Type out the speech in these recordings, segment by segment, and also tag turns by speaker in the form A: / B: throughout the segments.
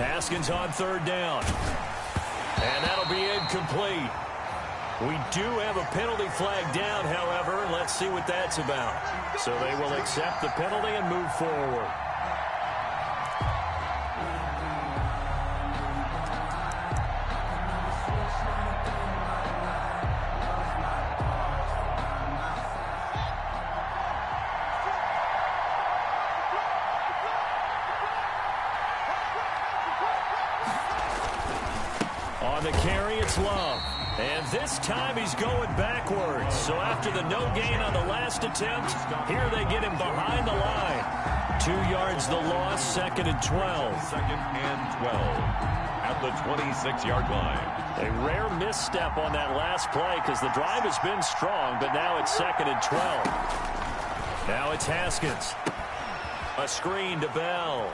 A: Haskins on third down. And that'll be incomplete. We do have a penalty flag down, however. Let's see what that's about. So they will accept the penalty and move forward. On the carry, it's Love. And this time he's going backwards. So after the no gain on the last attempt, here they get him behind the line. 2 yards the loss, 2nd and 12.
B: 2nd and 12 at the 26-yard line.
A: A rare misstep on that last play because the drive has been strong, but now it's 2nd and 12. Now it's Haskins. A screen to Bell.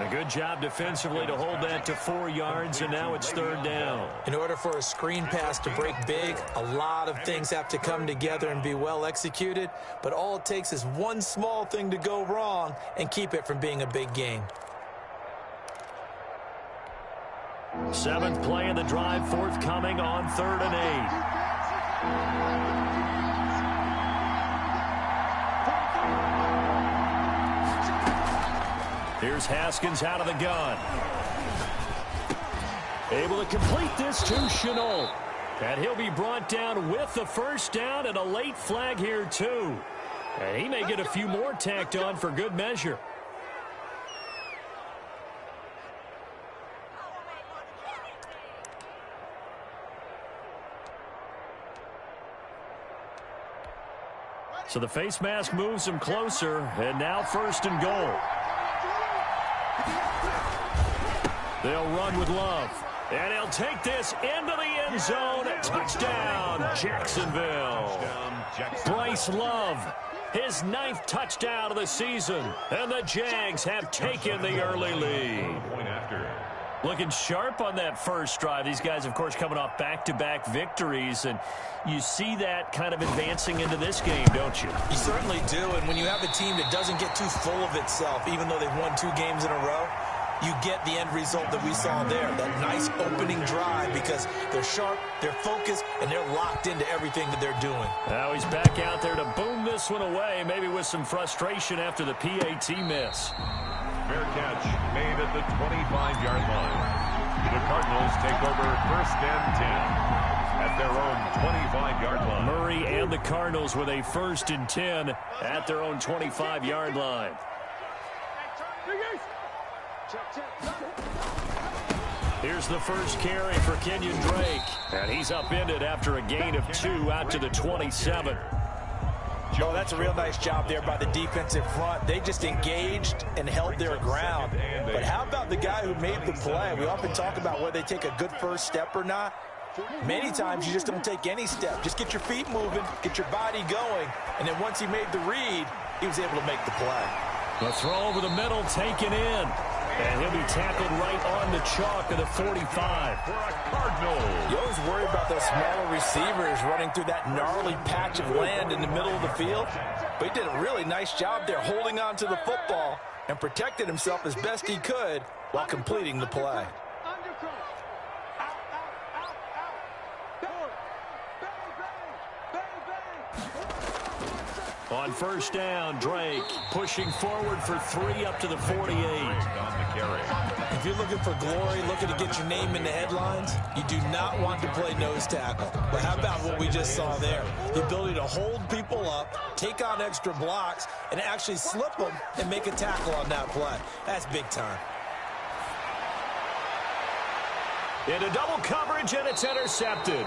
A: A good job defensively to hold that to 4 yards, and now it's 3rd down.
C: In order for a screen pass to break big, a lot of things have to come together and be well executed, but all it takes is one small thing to go wrong and keep it from being a big game.
A: 7th play of the drive forthcoming on 3rd and 8. Here's Haskins out of the gun. Able to complete this to Chenault. And he'll be brought down with the first down and a late flag here too. And he may get a few more tacked on for good measure. So the face mask moves him closer, and now 1st and goal. They'll run with Love. And he'll take this into the end zone. Touchdown, Jacksonville. Bryce Love, his 9th touchdown of the season. And the Jags have taken the early lead. Looking sharp on that first drive. These guys, of course, coming off back-to-back victories. And you see that kind of advancing into this game, don't you?
C: You certainly do. And when you have a team that doesn't get too full of itself, even though they've won 2 games in a row, you get the end result that we saw there, that nice opening drive, because they're sharp, they're focused, and they're locked into everything that they're doing.
A: Now he's back out there to boom this one away, maybe with some frustration after the PAT miss.
B: Fair catch made at the 25-yard line. The Cardinals take over 1st and 10 at their own 25-yard line.
A: Murray and the Cardinals with a 1st and 10 at their own 25-yard line. Here's the first carry for Kenyon Drake. And he's upended after a gain of 2 out to the 27.
C: Oh, that's a real nice job there by the defensive front. They just engaged and held their ground. But how about the guy who made the play? We often talk about whether they take a good first step or not. Many times you just don't take any step. Just get your feet moving, get your body going, and then once he made the read, he was able to make the play.
A: The throw over the middle taken in. And he'll be tackled right on the chalk of the 45.
C: You always worry about those smaller receivers running through that gnarly patch of land in the middle of the field. But he did a really nice job there holding on to the football and protected himself as best he could while completing the play.
A: On 1st down, Drake pushing forward for 3 up to the 48.
C: If you're looking for glory, looking to get your name in the headlines, you do not want to play nose tackle. But how about what we just saw there? The ability to hold people up, take on extra blocks, and actually slip them and make a tackle on that play. That's big time.
A: Into double coverage, and it's intercepted.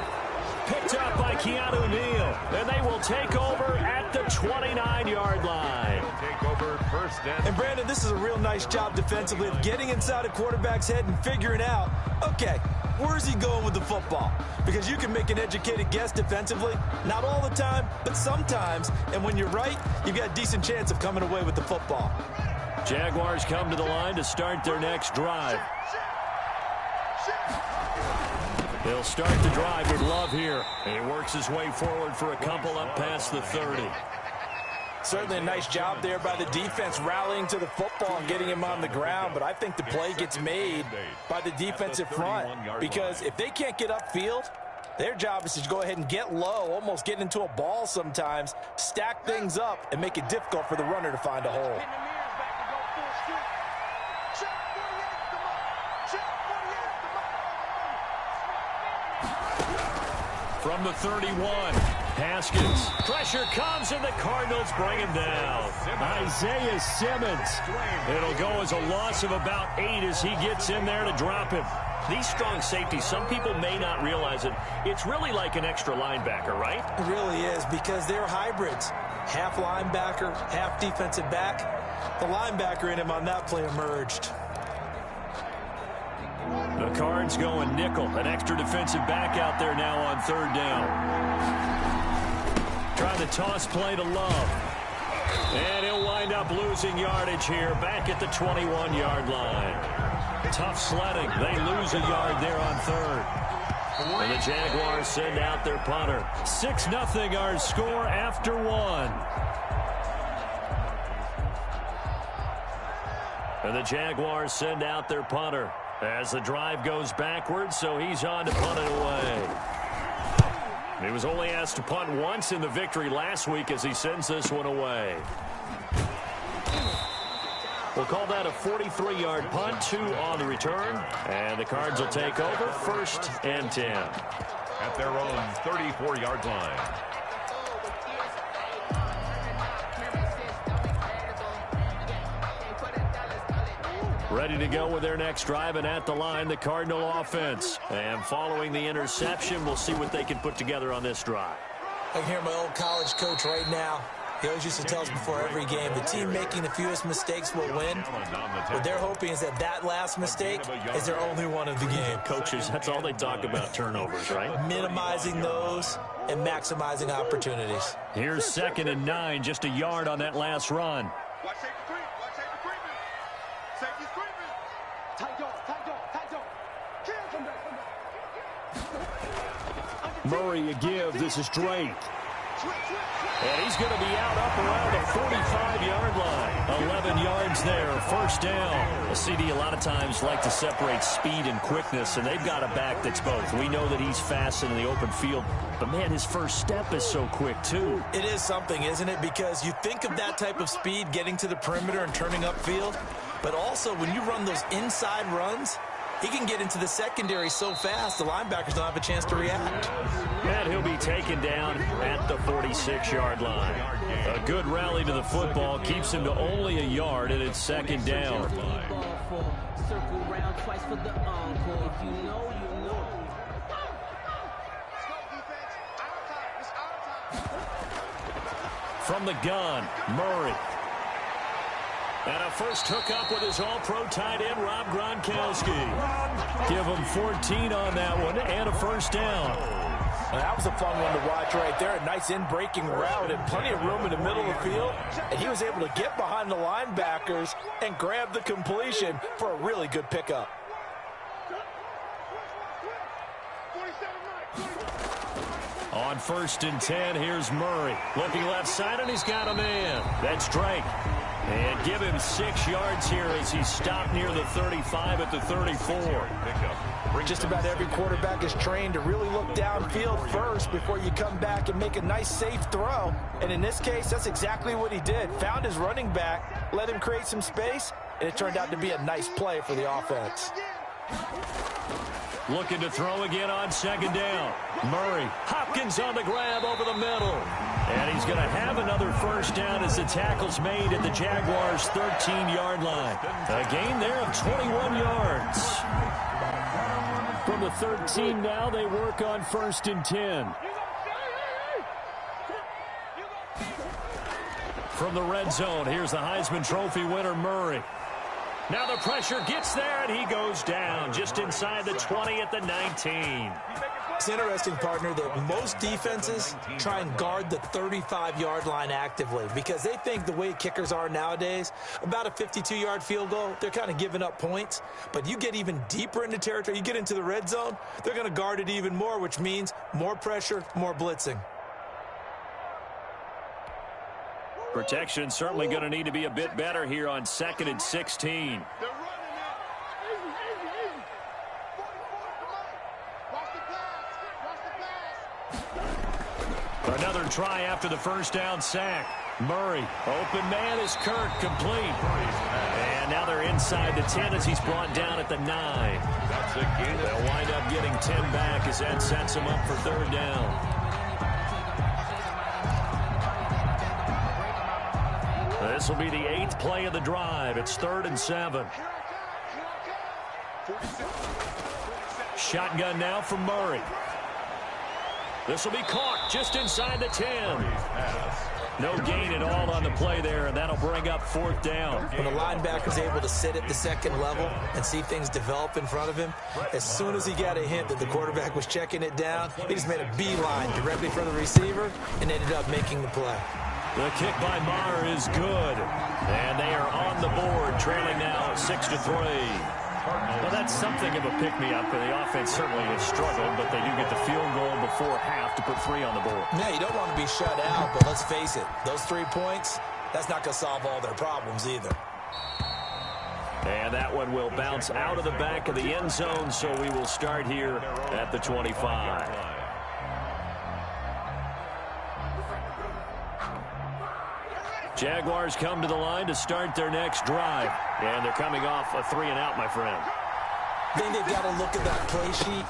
A: Picked up by Keanu Neal, and they will take over at the 29-yard line.
B: Take over 1st
C: and Brandon, this is a real nice job defensively of getting inside a quarterback's head and figuring out, okay, where's he going with the football? Because you can make an educated guess defensively, not all the time, but sometimes, and when you're right, you've got a decent chance of coming away with the football.
A: Jaguars come to the line to start their next drive. They'll start the drive with Love here. And he works his way forward for a couple up past the 30.
C: Certainly a nice job there by the defense rallying to the football and getting him on the ground, but I think the play gets made by the defensive front because if they can't get upfield, their job is to go ahead and get low, almost get into a ball sometimes, stack things up, and make it difficult for the runner to find a hole.
A: From the 31, Haskins. Pressure comes, and the Cardinals bring him down. Isaiah Simmons. It'll go as a loss of about 8 as he gets in there to drop him. These strong safeties, some people may not realize it. It's really like an extra linebacker, right?
C: It really is because they're hybrids. Half linebacker, half defensive back. The linebacker in him on that play emerged.
A: The Cards going nickel. An extra defensive back out there now on 3rd down. Trying to toss play to Love. And he'll wind up losing yardage here back at the 21-yard line. Tough sledding. They lose a yard there on 3rd. And the Jaguars send out their punter. 6-0 our score after 1. And the Jaguars send out their punter as the drive goes backwards, so he's on to punt it away. He was only asked to punt once in the victory last week as he sends this one away. We'll call that a 43-yard punt, 2 on the return, and the Cards will take over 1st and 10.
B: At their own 34-yard line.
A: Ready to go with their next drive, and at the line, the Cardinal offense. And following the interception, we'll see what they can put together on this drive.
C: I can hear my old college coach right now. He always used to tell us before every game, the team making the fewest mistakes will win. What they're hoping is that that last mistake is their only one of the game.
A: Coaches, that's all they talk about, turnovers, right?
C: Minimizing those and maximizing opportunities.
A: Here's 2nd and 9, just a yard on that last run. Murray a give. This is Drake. And he's going to be out up around the 45-yard line. 11 yards there, 1st down. A CD a lot of times like to separate speed and quickness, and they've got a back that's both. We know that he's fast in the open field, but, man, his first step is so quick, too.
C: It is something, isn't it? Because you think of that type of speed getting to the perimeter and turning upfield, but also when you run those inside runs, he can get into the secondary so fast the linebackers don't have a chance to react.
A: And he'll be taken down at the 46-yard line. A good rally to the football keeps him to only a yard, and it's 2nd down. From the gun, Murray. And a first hookup with his all-pro tight end, Rob Gronkowski. Give him 14 on that one and a 1st down.
C: Well, that was a fun one to watch right there. A nice in-breaking route and plenty of room in the middle of the field. And he was able to get behind the linebackers and grab the completion for a really good pickup.
A: On 1st and 10, here's Murray. Looking left side, and he's got a man. That's Drake. And give him 6 yards here as he's stopped near the 35 at the 34.
C: Just about every quarterback is trained to really look downfield first before you come back and make a nice, safe throw. And in this case, that's exactly what he did. Found his running back, let him create some space, and it turned out to be a nice play for the offense.
A: Looking to throw again on 2nd down. Murray. Hopkins on the grab over the middle. And he's going to have another 1st down as the tackle's made at the Jaguars' 13-yard line. A gain there of 21 yards. From the 13 now, they work on 1st and 10. From the red zone, here's the Heisman Trophy winner, Murray. Now the pressure gets there, and he goes down just inside the 20 at the 19.
C: It's interesting, partner, that most defenses try and guard the 35-yard line actively because they think the way kickers are nowadays, about a 52-yard field goal, they're kind of giving up points. But you get even deeper into territory, you get into the red zone, they're going to guard it even more, which means more pressure, more blitzing.
A: Protection certainly going to need to be a bit better here on 2nd and 16. Another try after the first down sack. Murray, open man is Kirk, complete. And now they're inside the 10 as he's brought down at the 9.
B: That's a gain.
A: They'll wind up getting 10 back as Ed sets him up for 3rd down. This will be the 8th play of the drive. It's 3rd and 7. Shotgun now from Murray. This will be caught just inside the 10. No gain at all on the play there, and that'll bring up 4th down.
C: When a linebacker's able to sit at the 2nd level and see things develop in front of him, as soon as he got a hint that the quarterback was checking it down, he just made a beeline directly for the receiver and ended up making the play.
A: The kick by Maher is good, and they are on the board, trailing now 6-3. Well, that's something of a pick-me-up, and the offense certainly has struggled, but they do get the field goal before half to put 3 on the board.
C: Yeah, you don't want to be shut out, but let's face it, those 3 points, that's not going to solve all their problems either.
A: And that one will bounce out of the back of the end zone, so we will start here at the 25. Jaguars come to the line to start their next drive. And they're coming off a 3-and-out, my friend.
C: I think they've got to look at that play sheet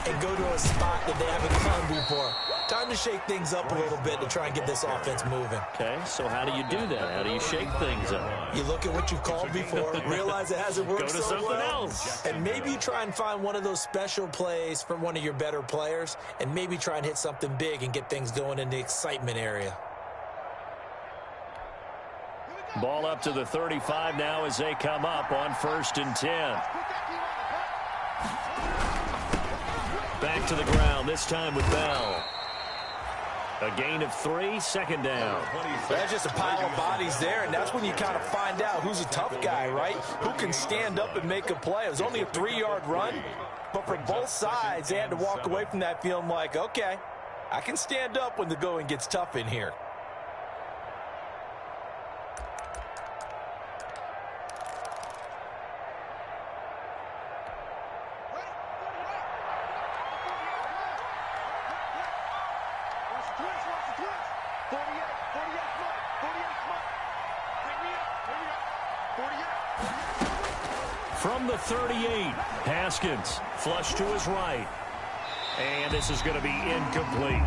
C: and go to a spot that they haven't gone before. Time to shake things up a little bit to try and get this offense moving.
A: Okay, so how do you do that? How do you shake things up?
C: You look at what you've called before, realize it hasn't worked
A: go to
C: so
A: something
C: well,
A: else.
C: and maybe you try and find one of those special plays from one of your better players, and maybe try and hit something big and get things going in the excitement area.
A: Ball up to the 35 now as they come up on 1st and 10. Back to the ground, this time with Bell. A gain of 3, 2nd down.
C: That's just a pile of bodies there, and that's when you kind of find out who's a tough guy, right? Who can stand up and make a play. It was only a 3-yard run, but for both sides, they had to walk away from that feeling like, okay, I can stand up when the going gets tough in here.
A: From the 38, Haskins, flush to his right. And this is going to be incomplete.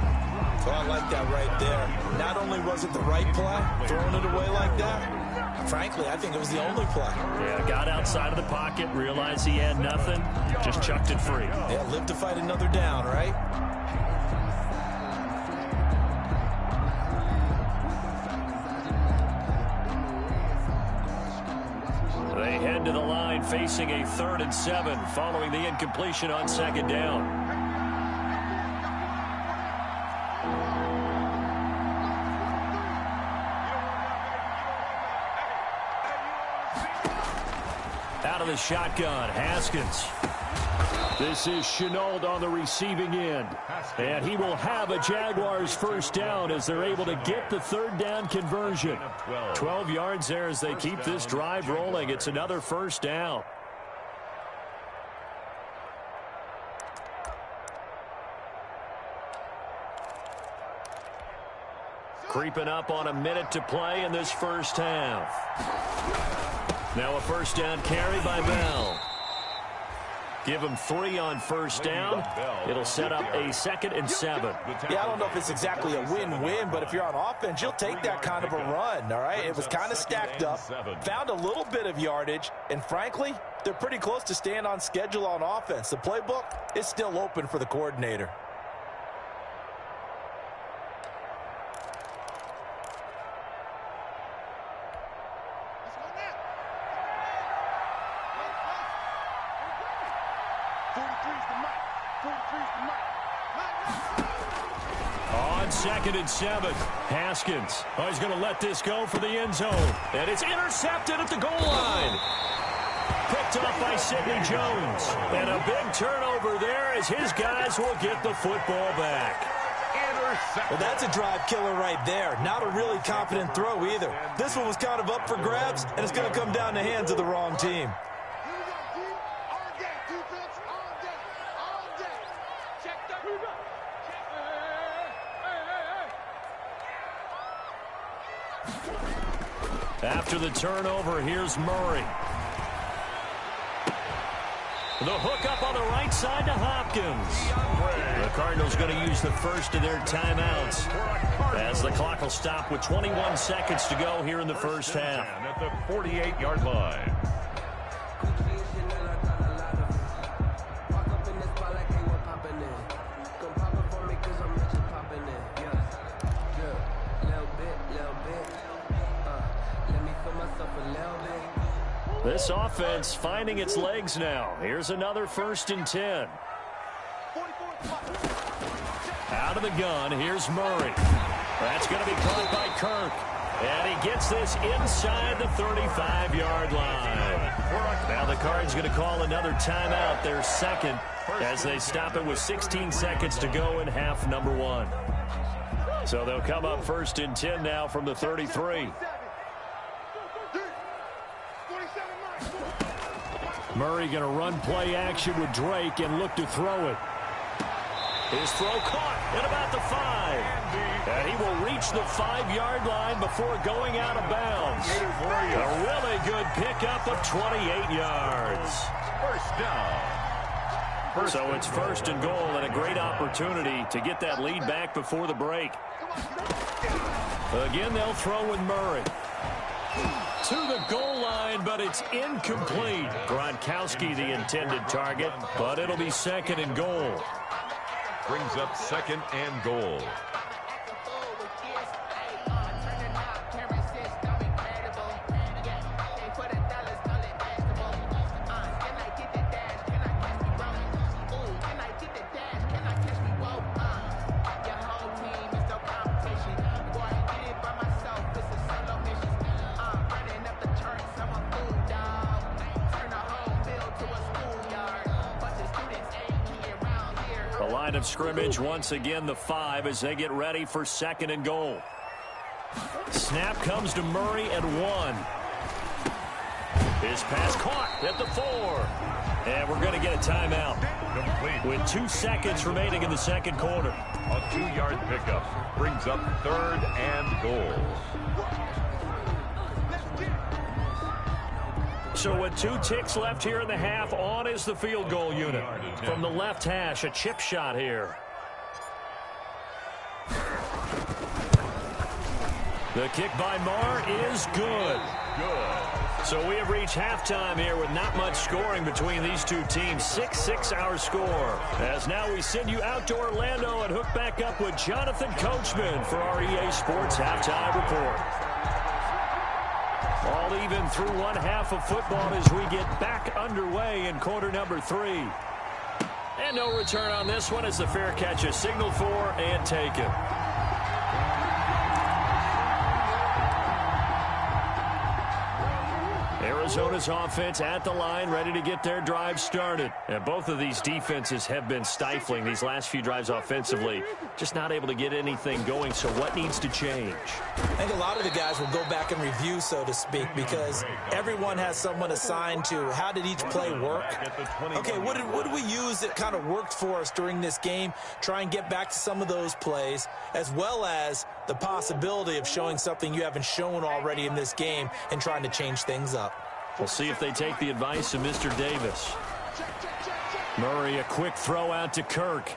C: Oh, I like that right there. Not only was it the right play, throwing it away like that, frankly, I think it was the only play.
A: Yeah, got outside of the pocket, realized he had nothing, just chucked it free.
C: Yeah, live to fight another down, right?
A: They head to the line facing a 3rd and 7 following the incompletion on 2nd down. Out of the shotgun, Haskins. This is Chenault on the receiving end. And he will have a Jaguars 1st down as they're able to get the 3rd down conversion. 12 yards there as they keep this drive rolling. It's another 1st down. Creeping up on a minute to play in this 1st half. Now a 1st down carry by Bell. Give him 3 on 1st down. It'll set up a 2nd and 7.
C: Yeah, I don't know if it's exactly a win-win, but if you're on offense, you'll take that kind of a run, all right? It was kind of stacked up, found a little bit of yardage, and frankly, they're pretty close to staying on schedule on offense. The playbook is still open for the coordinator.
A: On 2nd and 7, Haskins. Oh, he's going to let this go for the end zone. And it's intercepted at the goal line. Picked off by Sidney Jones. And a big turnover there as his guys will get the football back.
C: Well, that's a drive killer right there. Not a really confident throw either. This one was kind of up for grabs, and it's going to come down the hands of the wrong team.
A: After the turnover, here's Murray. The hook up on the right side to Hopkins. The Cardinals going to use the first of their timeouts as the clock will stop with 21 seconds to go here in the first half.
B: At the 48-yard line.
A: This offense finding its legs now. Here's another 1st and 10. Out of the gun, here's Murray. That's going to be caught by Kirk. And he gets this inside the 35-yard line. Now the Cards going to call another timeout, their second, as they stop it with 16 seconds to go in half number 1. So they'll come up 1st and 10 now from the 33. Murray going to run play action with Drake and look to throw it. His throw caught at about the 5. And he will reach the 5-yard line before going out of bounds. A really good pickup of 28 yards.
B: First down.
A: So it's 1st and goal and a great opportunity to get that lead back before the break. Again, they'll throw with Murray. To the goal line, but it's incomplete. Gronkowski the intended target, but it'll be 2nd and goal.
B: Brings up 2nd and goal.
A: Line of scrimmage once again the 5 as they get ready for 2nd and goal. Snap comes to Murray at 1. His pass caught at the 4. And we're going to get a timeout.
B: Complete.
A: With 2 seconds remaining in the second quarter.
B: A 2-yard pickup brings up 3rd and goal.
A: So with 2 ticks left here in the half, on is the field goal unit. From the left hash, a chip shot here. The kick by Marr is good. So we have reached halftime here with not much scoring between these two teams. 6-6 our score. As now we send you out to Orlando and hook back up with Jonathan Coachman for our EA Sports Halftime Report. All even through one half of football as we get back underway in quarter number 3. And no return on this one as the fair catch is signaled for and taken. Arizona's offense at the line, ready to get their drive started. And both of these defenses have been stifling these last few drives offensively. Just not able to get anything going, so what needs to change?
C: I think a lot of the guys will go back and review, so to speak, because everyone has someone assigned to how did each play work. Okay, what did we use that kind of worked for us during this game? Try and get back to some of those plays, as well as the possibility of showing something you haven't shown already in this game and trying to change things up.
A: We'll see if they take the advice of Mr. Davis. Murray, a quick throw out to Kirk.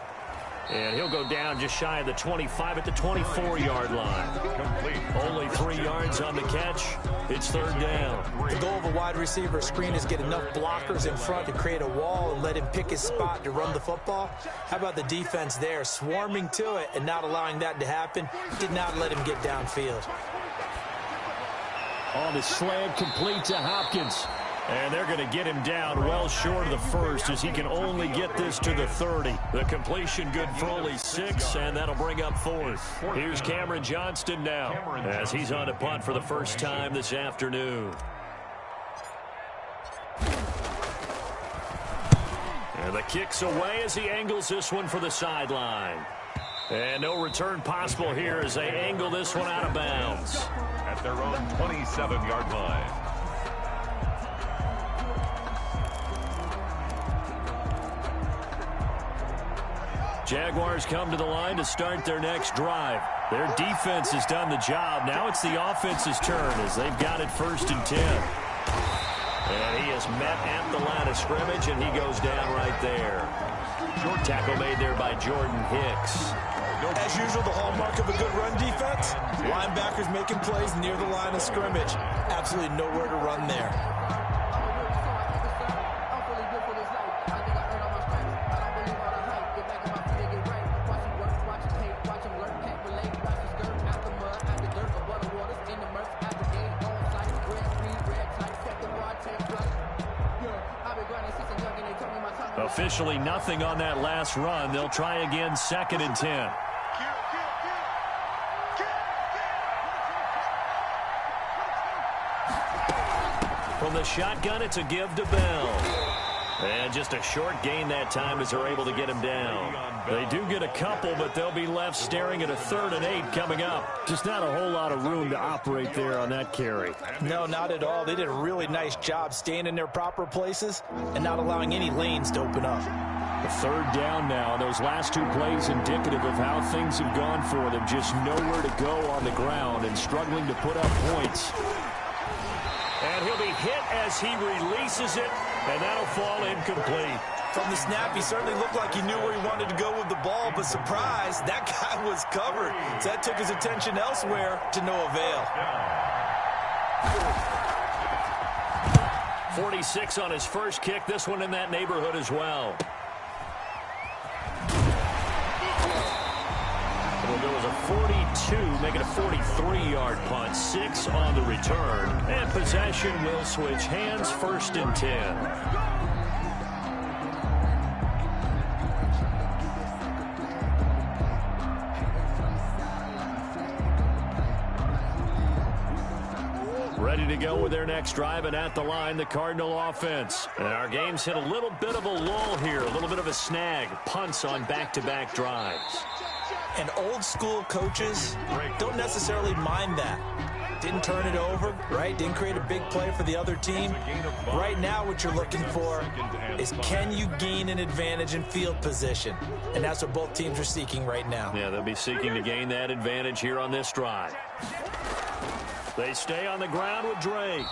A: And he'll go down just shy of the 25 at the 24-yard line.
B: Complete.
A: Only 3 yards on the catch. It's third down.
C: The goal of a wide receiver screen is get enough blockers in front to create a wall and let him pick his spot to run the football. How about the defense there, swarming to it and not allowing that to happen? Did not let him get downfield.
A: On the slant, complete to Hopkins. And they're going to get him down well short of the first as he can only get this to the 30. The completion good for only 6, and that'll bring up 4th. Here's Cameron Johnston now as he's on to punt for the first time this afternoon. And the kick's away as he angles this one for the sideline. And no return possible here as they angle this one out of bounds.
B: At their own 27-yard line.
A: Jaguars come to the line to start their next drive. Their defense has done the job. Now it's the offense's turn as they've got it 1st and 10. And he is met at the line of scrimmage, and he goes down right there. Short tackle made there by Jordan Hicks.
C: As usual, the hallmark of a good run defense, linebackers making plays near the line of scrimmage. Absolutely nowhere to run there.
A: Officially nothing on that last run. They'll try again 2nd and 10. From the shotgun, it's a give to Bell. And just a short gain that time as they're able to get him down. They do get a couple, but they'll be left staring at a 3rd and 8 coming up. Just not a whole lot of room to operate there on that carry.
C: No, not at all. They did a really nice job staying in their proper places and not allowing any lanes to open up.
A: The 3rd down now. Those last 2 plays indicative of how things have gone for them. Just nowhere to go on the ground and struggling to put up points. And he'll be hit as he releases it, and that'll fall incomplete.
C: From the snap, he certainly looked like he knew where he wanted to go with the ball, but surprise, that guy was covered. So that took his attention elsewhere to no avail.
A: 46 on his first kick. This one in that neighborhood as well. It'll go as a 42, making a 43-yard punt. 6 on the return. And possession will switch hands, 1st and 10. Ready to go with their next drive, and at the line, the Cardinal offense. And our game's hit a little bit of a lull here, a little bit of a snag. Punts on back-to-back drives.
C: And old-school coaches don't necessarily mind that. Didn't turn it over, right? Didn't create a big play for the other team. Right now, what you're looking for is can you gain an advantage in field position? And that's what both teams are seeking right now.
A: Yeah, they'll be seeking to gain that advantage here on this drive. They stay on the ground with Drake.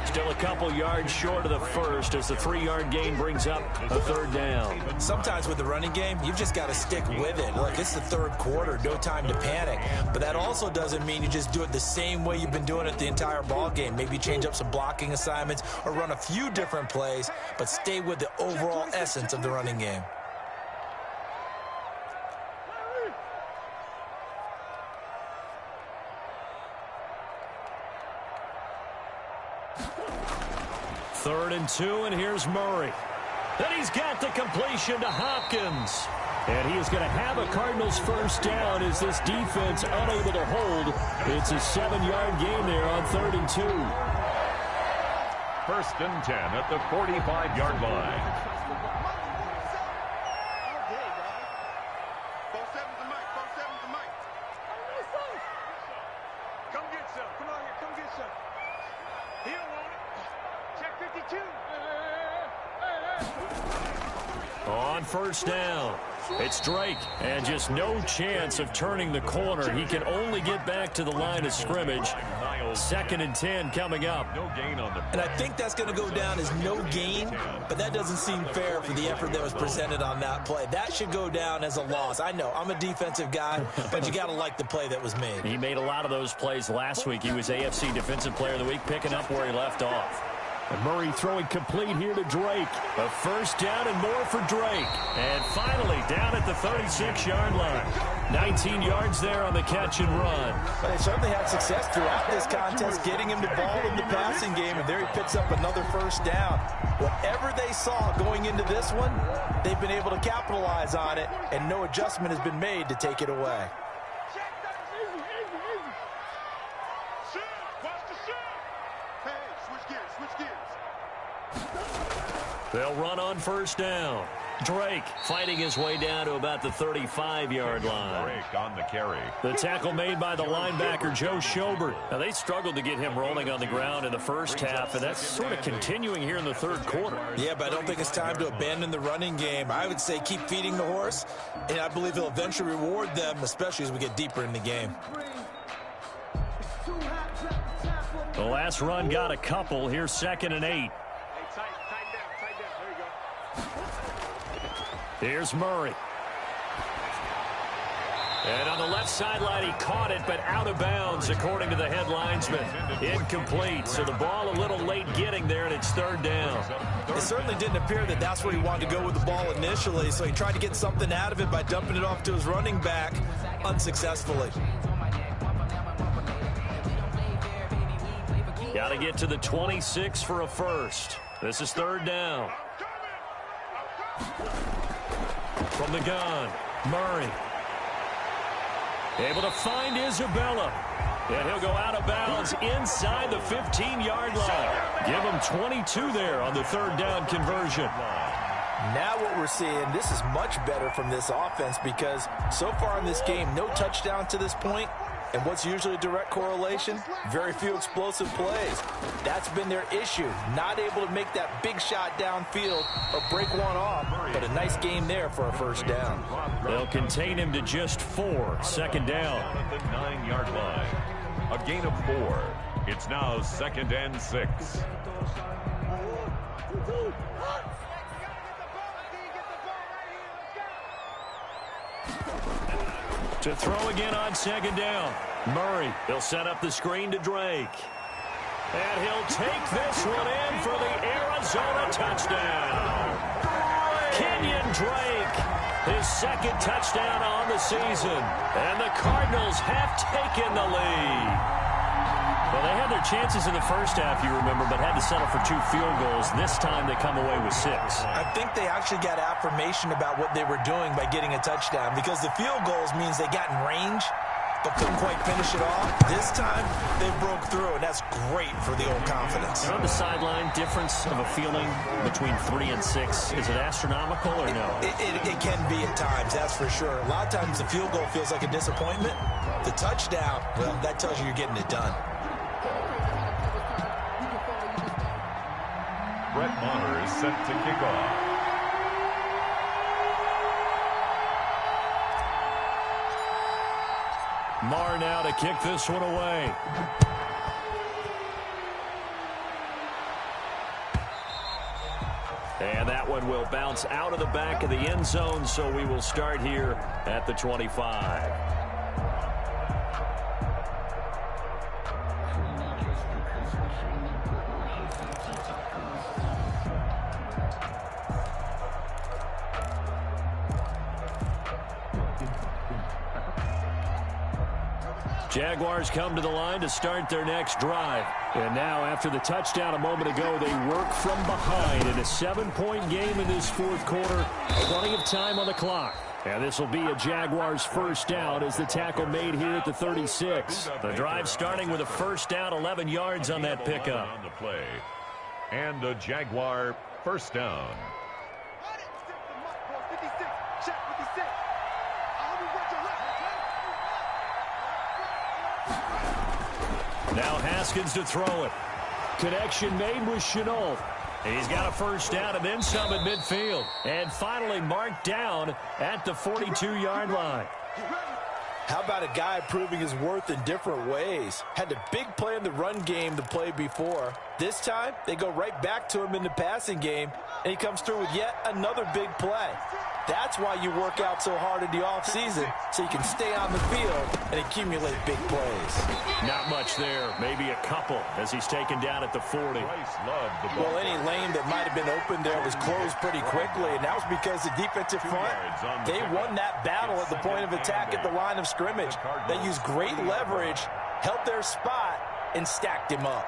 A: Still a couple yards short of the first as the 3-yard gain brings up a 3rd down.
C: Sometimes with the running game, you've just got to stick with it. Look, it's the 3rd quarter, no time to panic. But that also doesn't mean you just do it the same way you've been doing it the entire ball game. Maybe change up some blocking assignments or run a few different plays, but stay with the overall essence of the running game.
A: Third and 2, and here's Murray. Then he's got the completion to Hopkins. And he is going to have a Cardinals 1st down as this defense unable to hold. It's a 7-yard gain there on 3rd and 2.
B: 1st and 10 at the 45-yard line.
A: On 1st down, it's Drake, and just no chance of turning the corner. He can only get back to the line of scrimmage. 2nd and 10 coming up.
C: And I think that's going to go down as no gain, but that doesn't seem fair for the effort that was presented on that play. That should go down as a loss. I know, I'm a defensive guy, but you got to like the play that was made.
A: He made a lot of those plays last week. He was AFC Defensive Player of the Week, picking up where he left off. And Murray throwing complete here to Drake. A 1st down and more for Drake. And finally down at the 36-yard line. 19 yards there on the catch and run.
C: But they certainly had success throughout this contest, getting him the ball in the passing game, and there he picks up another 1st down. Whatever they saw going into this one, they've been able to capitalize on it, and no adjustment has been made to take it away.
A: They'll run on 1st down. Drake fighting his way down to about the 35-yard line.
B: Drake on the carry.
A: The tackle made by the linebacker, Joe Schobert. Now, they struggled to get him rolling on the ground in the first half, and that's sort of continuing here in the third quarter.
C: Yeah, but I don't think it's time to abandon the running game. I would say keep feeding the horse, and I believe he'll eventually reward them, especially as we get deeper in the game.
A: The last run got a couple. Here's 2nd and 8. Here's Murray. And on the left sideline, he caught it, but out of bounds, according to the head linesman. Incomplete, so the ball a little late getting there, and it's 3rd down.
C: It certainly didn't appear that that's where he wanted to go with the ball initially, so he tried to get something out of it by dumping it off to his running back unsuccessfully.
A: Got to get to the 26 for a first. This is 3rd down. From the gun, Murray. Able to find Isabella. And he'll go out of bounds inside the 15-yard line. Give him 22 there on the 3rd down conversion.
C: Now what we're seeing, this is much better from this offense because so far in this game, no touchdown to this point. And what's usually a direct correlation? Very few explosive plays. That's been their issue. Not able to make that big shot downfield or break one off. But a nice game there for a first down.
A: They'll contain him to just 4. 2nd down.
B: At the 9-yard line. A gain of 4. It's now 2nd and 6.
A: To throw again on 2nd down. Murray, he'll set up the screen to Drake. And he'll take this one in for the Arizona touchdown. Kenyon Drake, his 2nd touchdown on the season. And the Cardinals have taken the lead. Well, they had their chances in the first half, you remember, but had to settle for 2 field goals. This time they come away with 6.
C: I think they actually got affirmation about what they were doing by getting a touchdown because the field goals means they got in range but couldn't quite finish it off. This time, they broke through, and that's great for the old confidence.
A: On the sideline, difference of a feeling between 3 and 6, is it astronomical or no?
C: It can be at times, that's for sure. A lot of times the field goal feels like a disappointment. The touchdown, well, that tells you you're getting it done.
B: Brett Maher is set to kick off.
A: Maher now to kick this one away. And that one will bounce out of the back of the end zone, so we will start here at the 25. Jaguars come to the line to start their next drive. And now, after the touchdown a moment ago, they work from behind in a 7-point game in this 4th quarter. Plenty of time on the clock. And this will be a Jaguars first down as the tackle made here at the 36. The drive starting with a first down, 11 yards on that pickup.
B: On the play. And a Jaguar first down.
A: Now Haskins to throw it. Connection made with Chenault. He's got a first down and then some at midfield. And finally marked down at the 42-yard line.
C: How about a guy proving his worth in different ways? Had a big play in the run game the play before. This time, they go right back to him in the passing game, and he comes through with yet another big play. That's why you work out so hard in the offseason, so you can stay on the field and accumulate big plays.
A: Not much there, maybe a couple, as he's taken down at the 40.
C: Well, any lane that might have been open there was closed pretty quickly, and that was because the defensive front, they won that battle at the point of attack at the line of scrimmage. They used great leverage, held their spot, and stacked him up.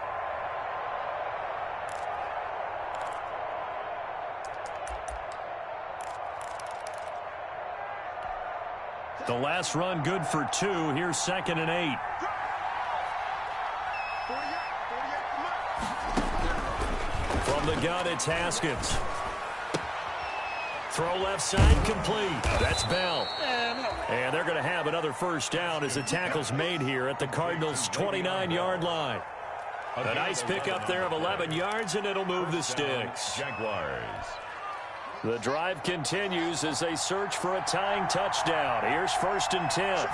A: The last run good for 2. Here's 2nd and 8. From the gun, it's Haskins. Throw left side complete. That's Bell. And they're going to have another first down as the tackle's made here at the Cardinals' 29-yard line. A nice pickup there of 11 yards, and it'll move the sticks.
B: Jaguars.
A: The drive continues as they search for a tying touchdown. Here's 1st and 10.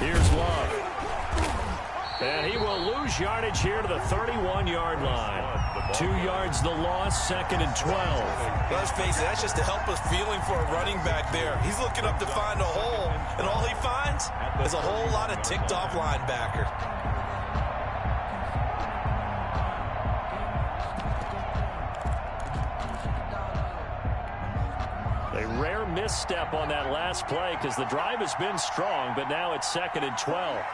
A: Here's Love. And he will lose yardage here to the 31-yard line. 2 yards the loss, 2nd and 12.
C: Let's face it, that's just a helpless feeling for a running back there. He's looking up to find a hole, and all he finds is a whole lot of ticked-off linebacker.
A: A rare misstep on that last play because the drive has been strong, but now it's 2nd and 12.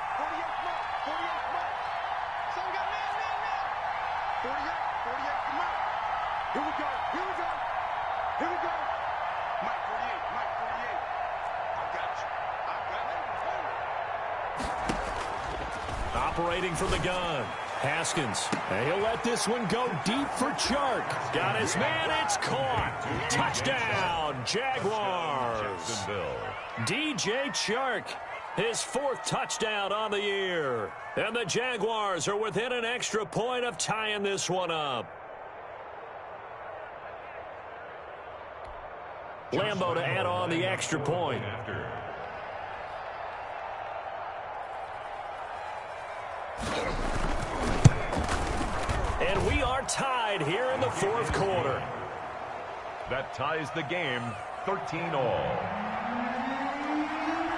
A: Operating from the gun, Haskins. And he'll let this one go deep for Chark. Got his man, it's caught. Touchdown, Jaguars. DJ Chark, his 4th touchdown on the year. And the Jaguars are within an extra point of tying this one up. Lambo to add on the extra point. And we are tied here in the 4th quarter.
B: That ties the game 13-all.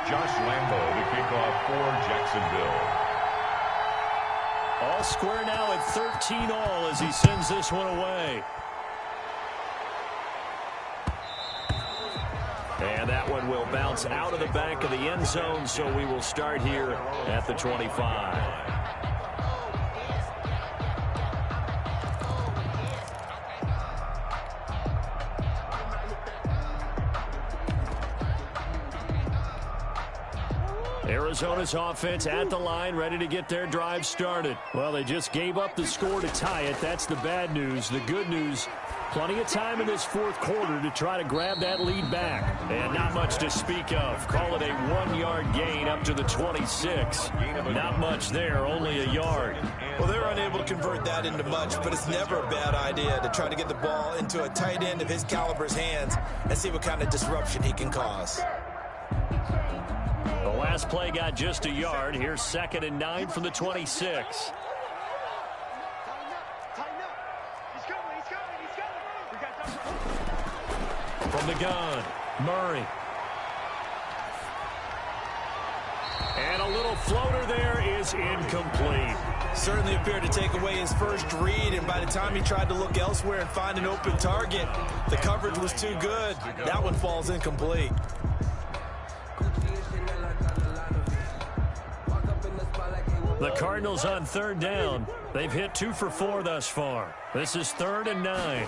B: Josh Lambo to kick off for Jacksonville.
A: All square now at 13-all as he sends this one away. And that one will bounce out of the back of the end zone, so we will start here at the 25. Arizona's offense at the line, ready to get their drive started. Well, they just gave up the score to tie it. That's the bad news. The good news, plenty of time in this 4th quarter to try to grab that lead back. And not much to speak of. Call it a 1-yard gain up to the 26. Not much there, only a yard.
C: Well, they're unable to convert that into much, but it's never a bad idea to try to get the ball into a tight end of his caliber's hands and see what kind of disruption he can cause.
A: The last play got just a yard. Here's 2nd and 9 from the 26. From the gun, Murray. And a little floater there is incomplete.
C: Certainly appeared to take away his first read, and by the time he tried to look elsewhere and find an open target, the coverage was too good. That one falls incomplete.
A: The Cardinals on 3rd down. They've hit 2 for 4 thus far. This is 3rd and 9.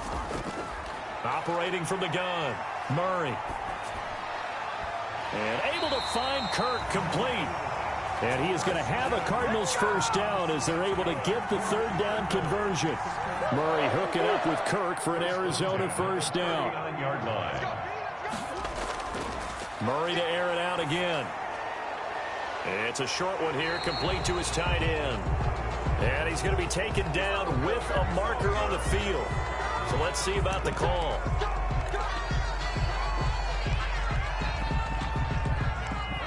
A: Operating from the gun, Murray. And able to find Kirk complete. And he is going to have a Cardinals first down as they're able to get the 3rd down conversion. Murray hooking up with Kirk for an Arizona first down. Murray to air it out again. It's a short one here, complete to his tight end. And he's going to be taken down with a marker on the field. So let's see about the call.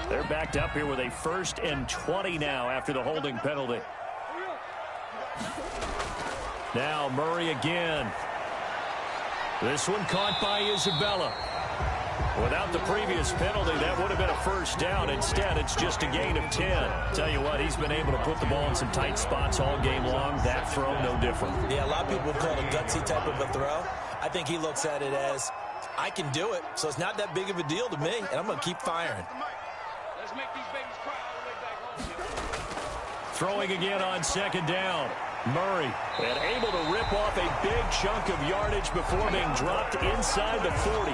A: They're backed up here with a 1st and 20 now after the holding penalty. Now Murray again. This one caught by Isabella. Without the previous penalty, that would have been a first down. Instead, it's just a gain of 10. Tell you what, he's been able to put the ball in some tight spots all game long. That throw, no different.
C: Yeah, a lot of people would call it a gutsy type of a throw. I think he looks at it as, I can do it, so it's not that big of a deal to me, and I'm going to keep firing.
D: Let's make these babies cry all the way back home.
A: Throwing again on 2nd down. Murray, and able to rip off a big chunk of yardage before being dropped inside the 40.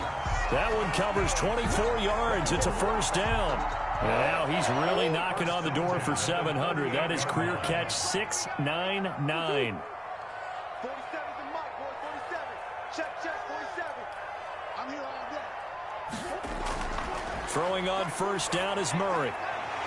A: That one covers 24 yards. It's a first down. And now he's really knocking on the door for 700. That is career catch 699. Throwing on first down is Murray.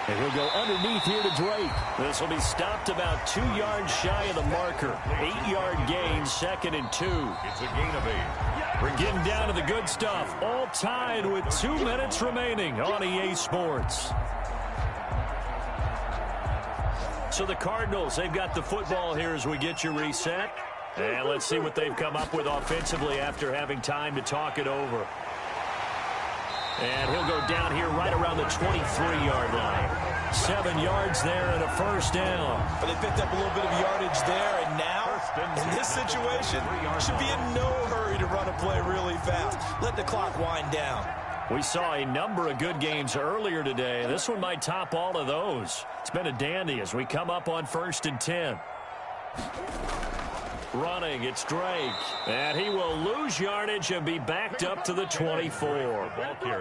A: And he'll go underneath here to Drake. This will be stopped about 2 yards shy of the marker. 8-yard gain, 2nd and 2.
B: It's a gain of 8.
A: We're getting down to the good stuff. All tied with 2 minutes remaining on EA Sports. So the Cardinals, they've got the football here as we get you reset. And let's see what they've come up with offensively after having time to talk it over. And he'll go down here right around the 23-yard line. 7 yards there and a first down.
C: But they picked up a little bit of yardage there, and now, in this situation, should be in no hurry to run a play really fast. Let the clock wind down.
A: We saw a number of good games earlier today. This one might top all of those. It's been a dandy as we come up on 1st and 10. Running, it's Drake. And he will lose yardage and be backed up to the 24.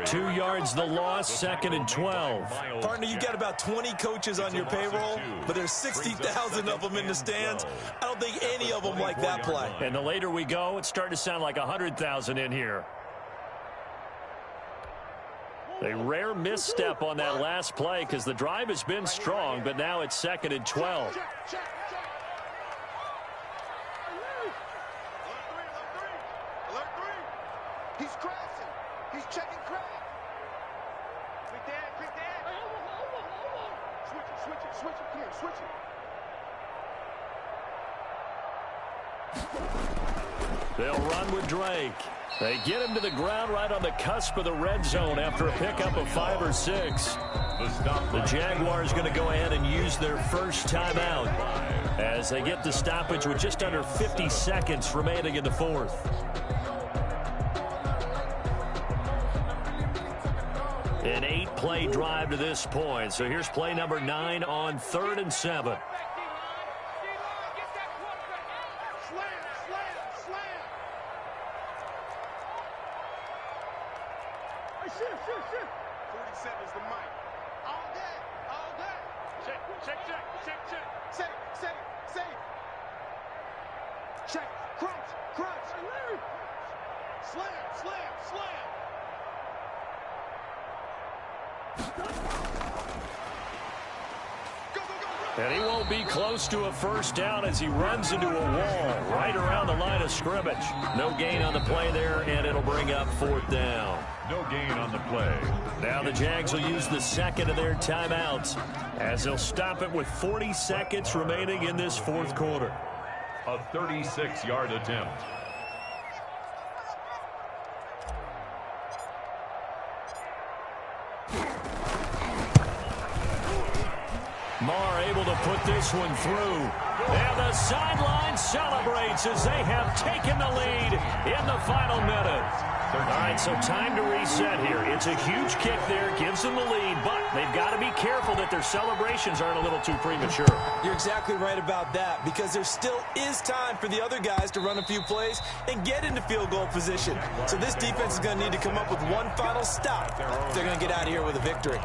A: 2 yards the loss, 2nd and 12.
C: Partner, you got about 20 coaches on your payroll, but there's 60,000 of them in the stands. I don't think any of them like that play.
A: And the later we go, it's starting to sound like 100,000 in here. A rare misstep on that last play because the drive has been strong, but now it's 2nd and 12.
D: He's crossing. He's checking crack. Quick that, quick that. Switch it, switch it. Come here, switch it.
A: They'll run with Drake. They get him to the ground right on the cusp of the red zone after a pickup of 5 or 6. The Jaguars going to go ahead and use their first timeout as they get the stoppage with just under 50 seconds remaining in the 4th. An 8-play drive to this point. So here's play number 9 on 3rd and 7. And he won't be close to a first down as he runs into a wall right around the line of scrimmage. No gain on the play there, and it'll bring up 4th down.
B: No gain on the play.
A: Now the Jags will use the 2nd of their timeouts as they'll stop it with 40 seconds remaining in this 4th quarter.
B: A 36-yard attempt.
A: Marr able to put this one through. And the sideline celebrates as they have taken the lead in the final minute. All right, so time to reset here. It's a huge kick there, gives them the lead, but they've got to be careful that their celebrations aren't a little too premature.
C: You're exactly right about that, because there still is time for the other guys to run a few plays and get into field goal position. So this defense is going to need to come up with one final stop if they're going to get out of here with a victory.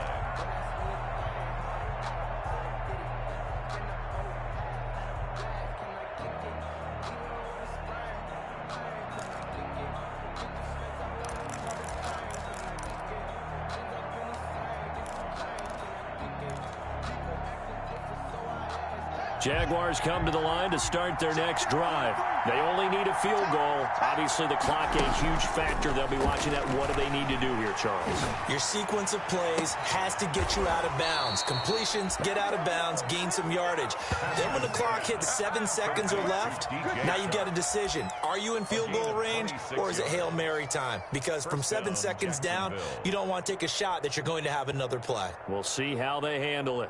A: Jaguars come to the line to start their next drive. They only need a field goal. Obviously, the clock a huge factor. They'll be watching that. What do they need to do here, Charles?
C: Your sequence of plays has to get you out of bounds. Completions, get out of bounds, gain some yardage. Then when the clock hits 7 seconds or left, now you've got a decision. Are you in field goal range, or is it Hail Mary time? Because from 7 seconds down, you don't want to take a shot that you're going to have another play.
A: We'll see how they handle it.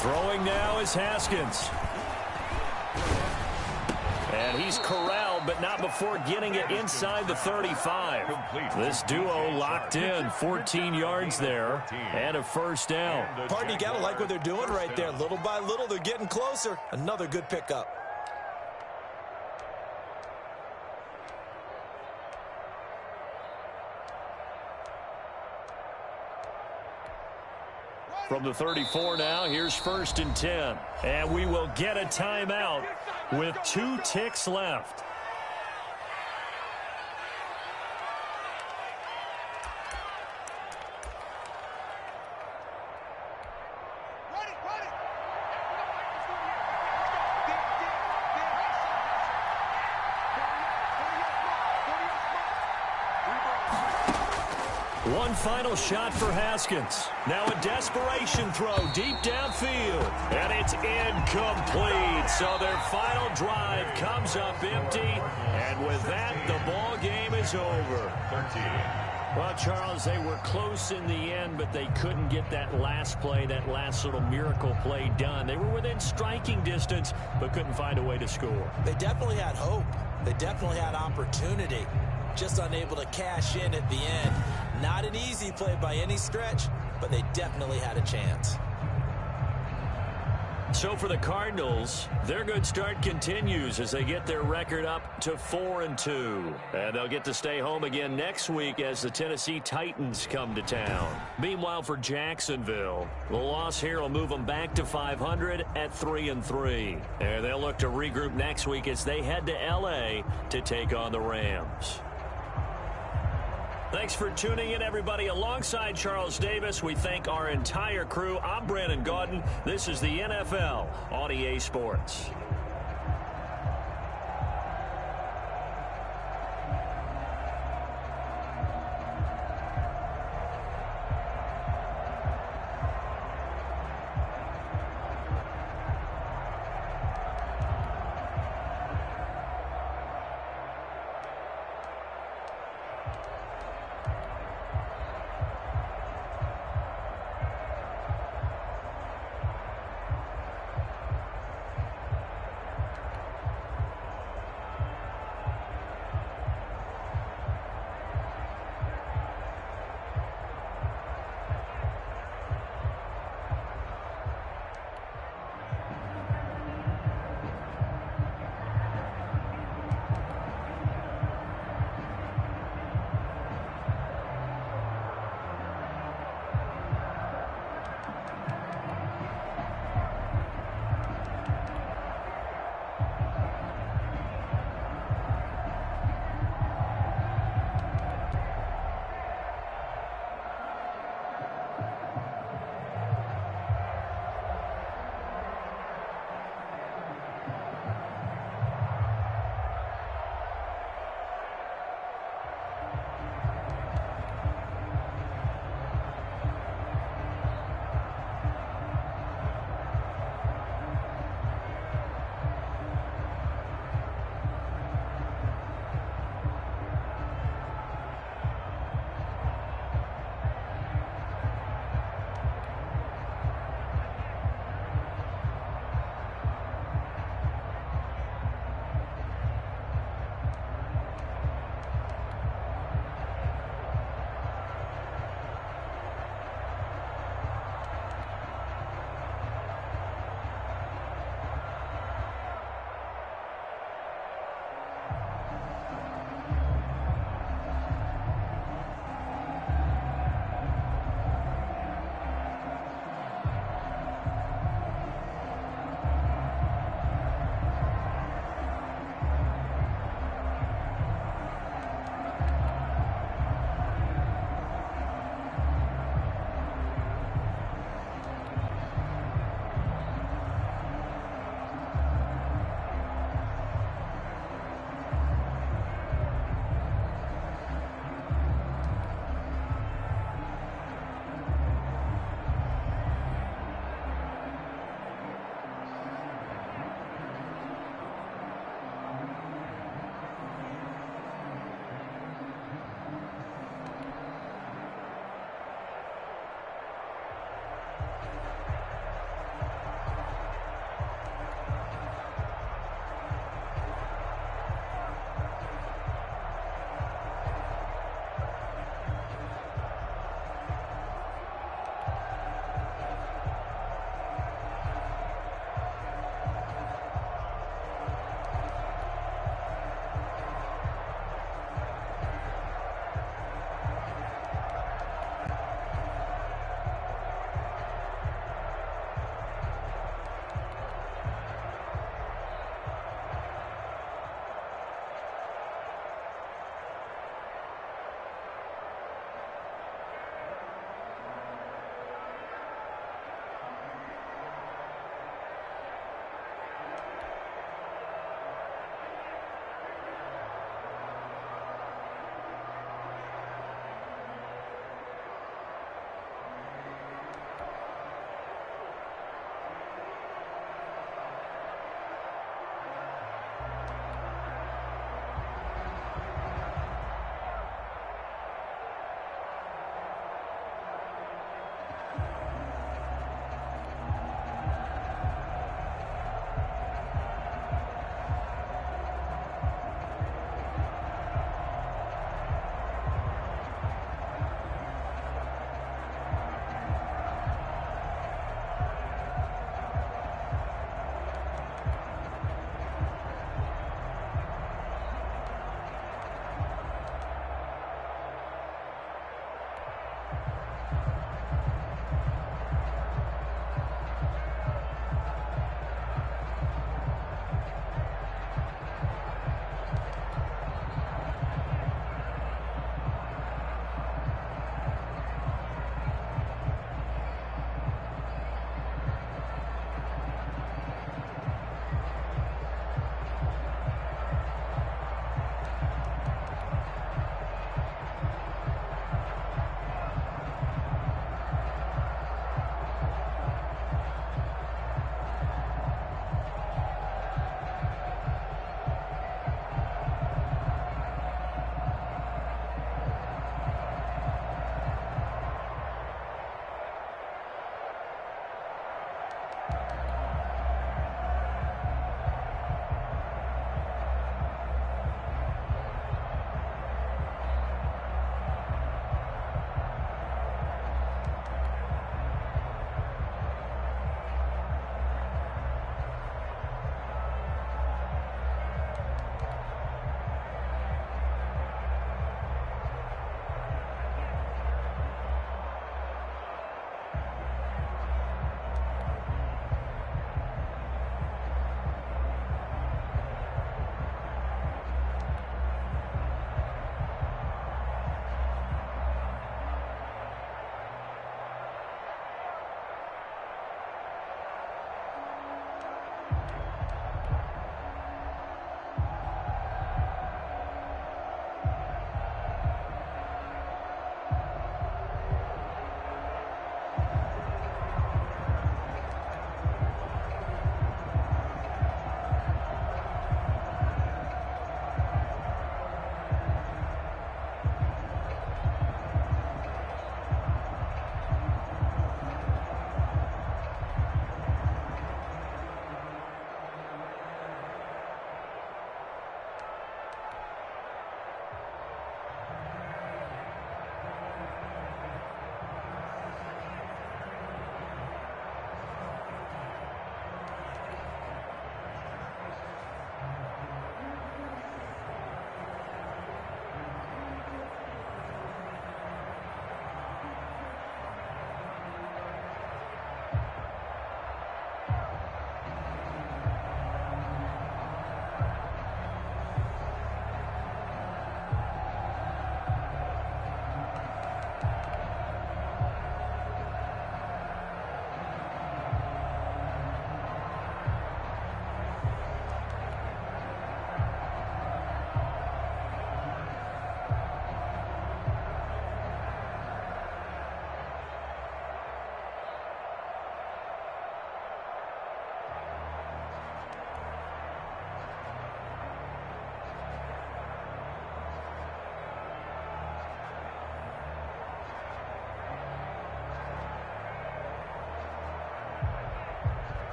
A: Throwing now is Haskins. And he's corralled field, but not before getting it inside the 35. This duo locked in, 14 yards there, and a first down.
C: Pardon, you got to like what they're doing right there. Little by little, they're getting closer. Another good pickup.
A: From the 34 now, here's 1st and 10. And we will get a timeout with 2 ticks left. One final shot for Haskins. Now a desperation throw deep downfield. And it's incomplete. So their final drive comes up empty. And with that, the ball game is over. 13. Well, Charles, they were close in the end, but they couldn't get that last play, that last little miracle play done. They were within striking distance, but couldn't find a way to score.
C: They definitely had hope. They definitely had opportunity. Just unable to cash in at the end. Not an easy play by any stretch, but they definitely had a chance.
A: So for the Cardinals, their good start continues as they get their record up to 4-2. And they'll get to stay home again next week as the Tennessee Titans come to town. Meanwhile, for Jacksonville, the loss here will move them back to 500 at 3-3. And they'll look to regroup next week as they head to L.A. to take on the Rams. Thanks for tuning in, everybody. Alongside Charles Davis, we thank our entire crew. I'm Brandon Gaudin. This is the NFL on EA Sports.